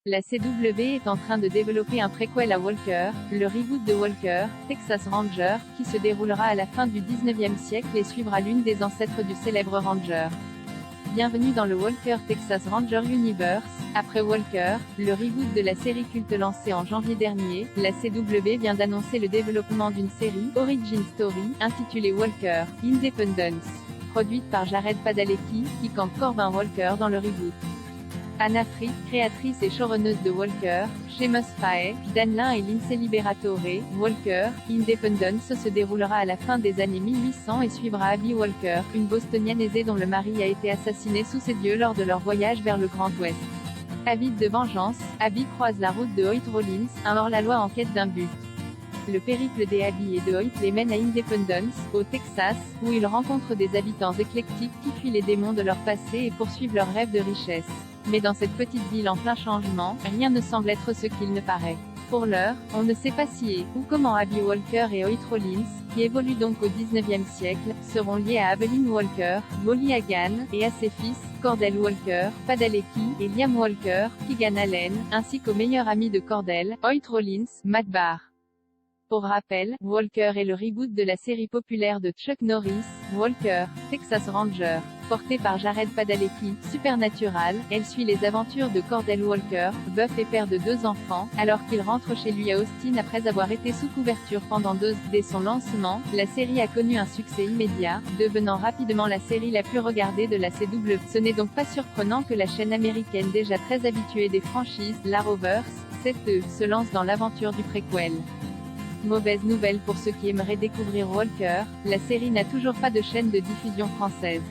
La CW est en train de développer un préquel à Walker, le reboot de Walker, Texas Ranger, qui se déroulera à la fin du 19e siècle et suivra l'une des ancêtres du célèbre Ranger. Bienvenue dans le Walker Texas Ranger Universe. Après Walker, le reboot de la série culte lancée en janvier dernier, la CW vient d'annoncer le développement d'une série, Origin Story, intitulée Walker, Independence. Produite par Jared Padalecki, qui campe Corbin Walker dans le reboot. Anna Frick, créatrice et showrunneuse de Walker, Seamus Faye, Dan Lin et Lindsay Liberatore, Walker, Independence se déroulera à la fin des années 1800 et suivra Abby Walker, une bostonienne aisée dont le mari a été assassiné sous ses yeux lors de leur voyage vers le Grand Ouest. Avide de vengeance, Abby croise la route de Hoyt Rollins, un hors-la-loi en quête d'un but. Le périple des Abby et de Hoyt les mène à Independence, au Texas, où ils rencontrent des habitants éclectiques qui fuient les démons de leur passé et poursuivent leurs rêves de richesse. Mais dans cette petite ville en plein changement, rien ne semble être ce qu'il ne paraît. Pour l'heure, on ne sait pas si et ou comment Abby Walker et Hoyt Rollins, qui évoluent donc au 19e siècle, seront liés à Abeline Walker, Molly Hagan, et à ses fils, Cordell Walker, Padalecki, et Liam Walker, Keegan Allen, ainsi qu'au meilleur ami de Cordell, Hoyt Rollins, Matt Barr. Pour rappel, Walker est le reboot de la série populaire de Chuck Norris, Walker, Texas Ranger. Portée par Jared Padalecki, Supernatural, elle suit les aventures de Cordell Walker, veuf et père de 2 enfants, alors qu'il rentre chez lui à Austin après avoir été sous couverture pendant 2 ans. Dès son lancement, la série a connu un succès immédiat, devenant rapidement la série la plus regardée de la CW. Ce n'est donc pas surprenant que la chaîne américaine déjà très habituée des franchises, l'Arrowverse, se lance dans l'aventure du préquel. Mauvaise nouvelle pour ceux qui aimeraient découvrir Walker, la série n'a toujours pas de chaîne de diffusion française.